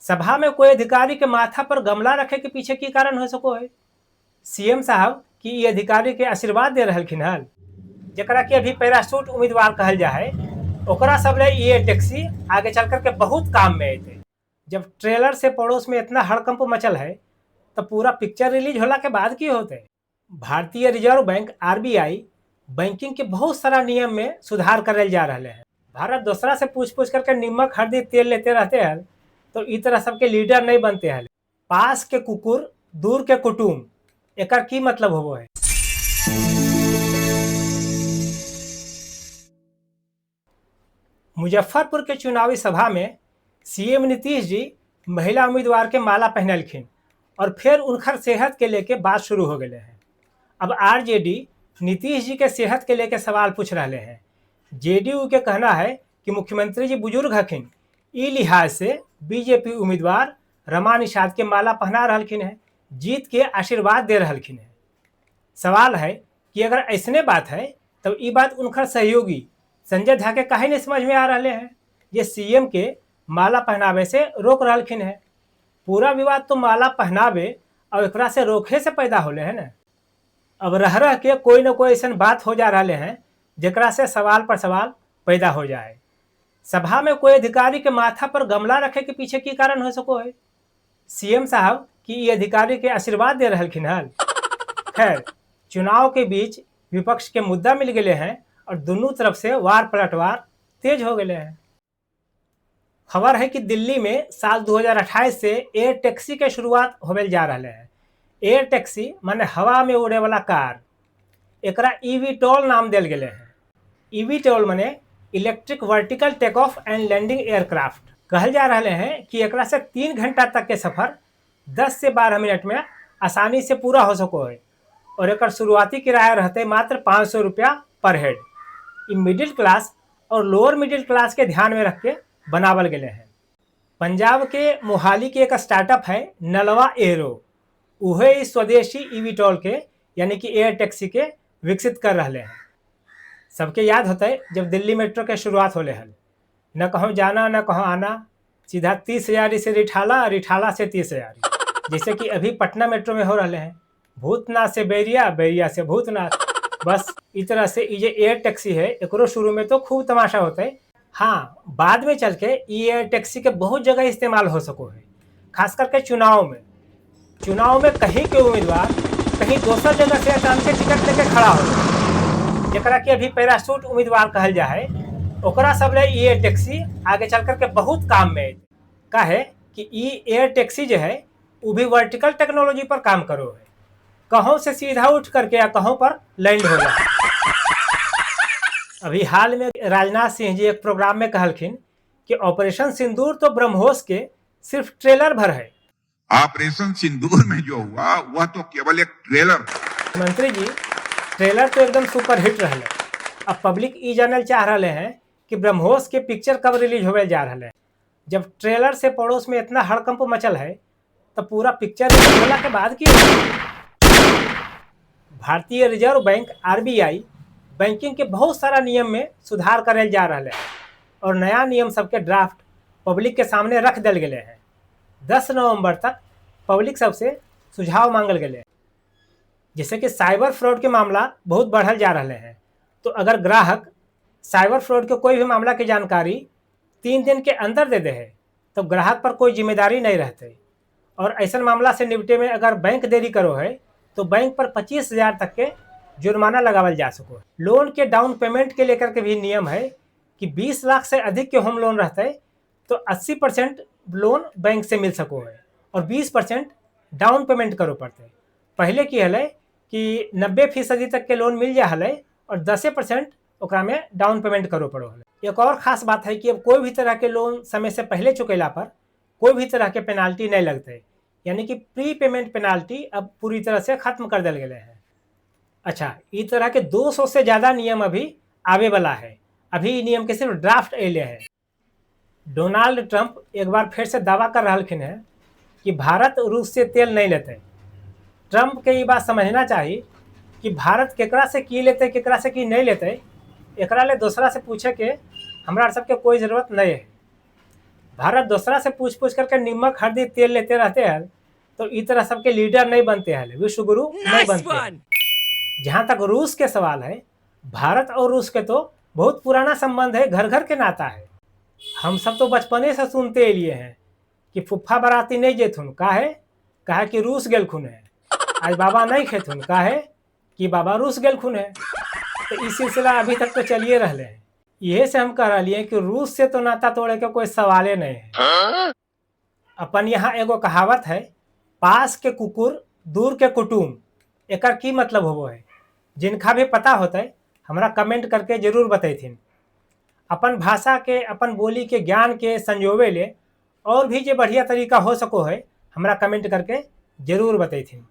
सभा में कोई अधिकारी के माथा पर गमला रखे के पीछे की कारण हो सको है। सीएम साहब की ये अधिकारी के आशीर्वाद दे रहलखिन हल, जरा कि अभी पैराशूट उम्मीदवार कहल जा है। ओकरा सब ले ये टैक्सी आगे चल करके बहुत काम में अते। जब ट्रेलर से पड़ोस में इतना हड़कंप मचल है तो पूरा पिक्चर रिलीज होला के बाद की होते। भारतीय रिजर्व बैंक आरबीआई बैंकिंग के बहुत सारा नियम में सुधार करल जा रहे हैं। भारत दूसरा से पूछ पूछ करके नमक हल्दी तेल लेते रहते हैं, तो इस तरह सबके लीडर नहीं बनते हैं। पास के कुकुर दूर के कुटुम, एकर की मतलब होबो है। मुजफ्फरपुर के चुनावी सभा में सीएम नीतीश जी महिला उम्मीदवार के माला पहनलखिन और फिर उनकर सेहत के लेके बात शुरू हो गए हैं। अब आरजेडी नीतीश जी के सेहत के लेके सवाल पूछ रहे हैं। जेडीयू के कहना है कि मुख्यमंत्री जी बुजुर्ग हखिन, ई लिहाज से बीजेपी उम्मीदवार रमा निषाद के माला पहना रहलखिन है, जीत के आशीर्वाद दे रहलखिन है। सवाल है कि अगर ऐसने बात है तब ये बात उनकर सहयोगी संजय झा के काहे नहीं समझ में आ रहे हैं। ये सीएम के माला पहनावे से रोक रहलखिन है। पूरा विवाद तो माला पहनावे और एकरा से रोके से पैदा होले है ना। अब रह के कोई ना कोई ऐसा बात हो जा रहे हैं जरा से सवाल पर सवाल पैदा हो जाए। सभा में कोई अधिकारी के माथा पर गमला रखे के पीछे की कारण हो सको है। सीएम साहब की ये अधिकारी के आशीर्वाद दे रहलखिन हल। खैर, चुनाव के बीच विपक्ष के मुद्दा मिल गए हैं और दोनों तरफ से वार पलटवार तेज हो गए हैं। खबर है कि दिल्ली में साल 2028 से एयर टैक्सी के शुरुआत होने जा रहे हैं। एयर टैक्सी माने हवा में उड़े वाला कार, एकरा ईवीटोल नाम दिल गए हैं। ईवीटोल माने electric vertical take off and landing aircraft. कहल जा रहे हैं कि एकरा से 3 घंटा तक के सफर 10 से 12 मिनट में आसानी से पूरा हो सको है और एक शुरुआती किराया रहते मात्र 500 रुपया पर हेड। ये मिडिल क्लास और लोअर मिडिल क्लास के ध्यान में रख के बनावल गए हैं। पंजाब के मोहाली के एक स्टार्टअप है नलवा एरो, उहे इस स्वदेशी ईवीटोल के यानी कि एयर टैक्सी के विकसित कर रहे हैं। सबके याद होता है जब दिल्ली मेट्रो के शुरुआत होले हल, न कहूँ जाना न कहूँ आना, सीधा 30,000 से रिठाला, रिठाला से 30,000। जैसे कि अभी पटना मेट्रो में हो रहे हैं, भूतनाथ से बैरिया, बैरिया से भूतनाथ। बस इस तरह से ये एयर टैक्सी है, एकरो शुरू में तो खूब तमाशा होता है। हाँ, बाद में चल के ये एयर टैक्सी के बहुत जगह इस्तेमाल हो सको है, खास करके चुनाव में। चुनाव में कहीं के उम्मीदवार कहीं दूसर जगह से अचानक के टिकट लेके खड़ा हो, जरा कि अभी पैराशूट उम्मीदवार कहल जा है। ओकरा सब ले एयर टैक्सी आगे चल करके बहुत काम में काहे कि ये एयर टैक्सी जो है वो भी वर्टिकल टेक्नोलॉजी पर काम करो है। कहों से सीधा उठ करके या कहों पर लैंड हो जाए। अभी हाल में राजनाथ सिंह जी एक प्रोग्राम में कहलखिन कि ऑपरेशन सिंदूर तो ब्रह्मोस के सिर्फ ट्रेलर भर है। ऑपरेशन सिंदूर में जो हुआ वह तो केवल एक ट्रेलर। मंत्री जी, ट्रेलर तो एकदम सुपर हिट रहा। अब पब्लिक ई जानल चाह रहे हैं कि ब्रह्मोस के पिक्चर कब रिलीज होवे जा रहा है। जब ट्रेलर से पड़ोस में इतना हड़कंप मचल है तो पूरा पिक्चर रिलीज होला के बाद की भारतीय रिजर्व बैंक आरबीआई बैंकिंग के बहुत सारा नियम में सुधार करल जा रहा है और नया नियम सबके ड्राफ्ट पब्लिक के सामने रख दिल गए हैं। 10 नवंबर तक पब्लिक सबसे सुझाव मांगल गए, जैसे कि साइबर फ्रॉड के मामला बहुत बढ़ल जा रहे हैं। तो अगर ग्राहक साइबर फ्रॉड के कोई भी मामला की जानकारी 3 दिन के अंदर दे दे है तो ग्राहक पर कोई जिम्मेदारी नहीं रहते। और ऐसा मामला से निपटे में अगर बैंक देरी करो है तो बैंक पर 25,000 तक के जुर्माना लगावल जा सको। लोन के डाउन पेमेंट के लेकर के भी नियम है कि 20 लाख से अधिक के होम लोन रहता है तो 80% लोन बैंक से मिल सको है और 20% डाउन पेमेंट करो पड़ते है। पहले की हल कि 90% तक के लोन मिल जा हल और 10% ओकरा में डाउन पेमेंट करो पड़ो हल। एक और खास बात है कि अब कोई भी तरह के लोन समय से पहले चुकेला पर कोई भी तरह के पेनाल्टी नहीं लगते, यानी कि प्री पेमेंट पेनाल्टी अब पूरी तरह से खत्म कर दिल गए हैं। अच्छा, इस तरह के 200 से ज़्यादा नियम अभी आवे वाला है। अभी नियम के सिर्फ ड्राफ्ट अले हैं। डोनाल्ड ट्रंप एक बार फिर से दावा कर रहलखिन है कि भारत रूस से तेल नहीं लेते। ट्रंप के ये बात समझना चाहिए कि भारत केकरा से की लेते केकरा से की नहीं लेते, एकरा ले दूसरा से पूछे के हमरा सबके कोई ज़रूरत नहीं है। भारत दूसरा से पूछ पूछ करके नमक हल्दी तेल लेते रहते हैं, तो इस तरह सबके लीडर नहीं बनते हैं, विश्व गुरु नहीं बनते हैं। जहाँ तक रूस के सवाल है, भारत और रूस के तो बहुत पुराना संबंध है, घर घर के नाता है। हम सब तो बचपने से सुनते लिए हैं कि फुफ्फा बराती नहीं जेथुन, काहे कि रूस गेलखुन है। आज बाबा नहीं खेथुन, काहे कि बाबा रूस गेलखुन है। तो इस सिलसिला अभी तक तो चलिए रहे हैं। यही से हम कह रही है कि रूस से तो नाता तोड़े के कोई सवाले नहीं है। अपन यहाँ एगो कहावत है, पास के कुकुर दूर के कुटुम। एकर की मतलब होबो है, जिनका भी पता होता है हमरा कमेंट करके जरूर बतैथिन। अपन भाषा के, अपन बोली के ज्ञान के संजोवे ले और भी जो बढ़िया तरीका हो सको है, हमरा कमेंट करके जरूर बतैथिन।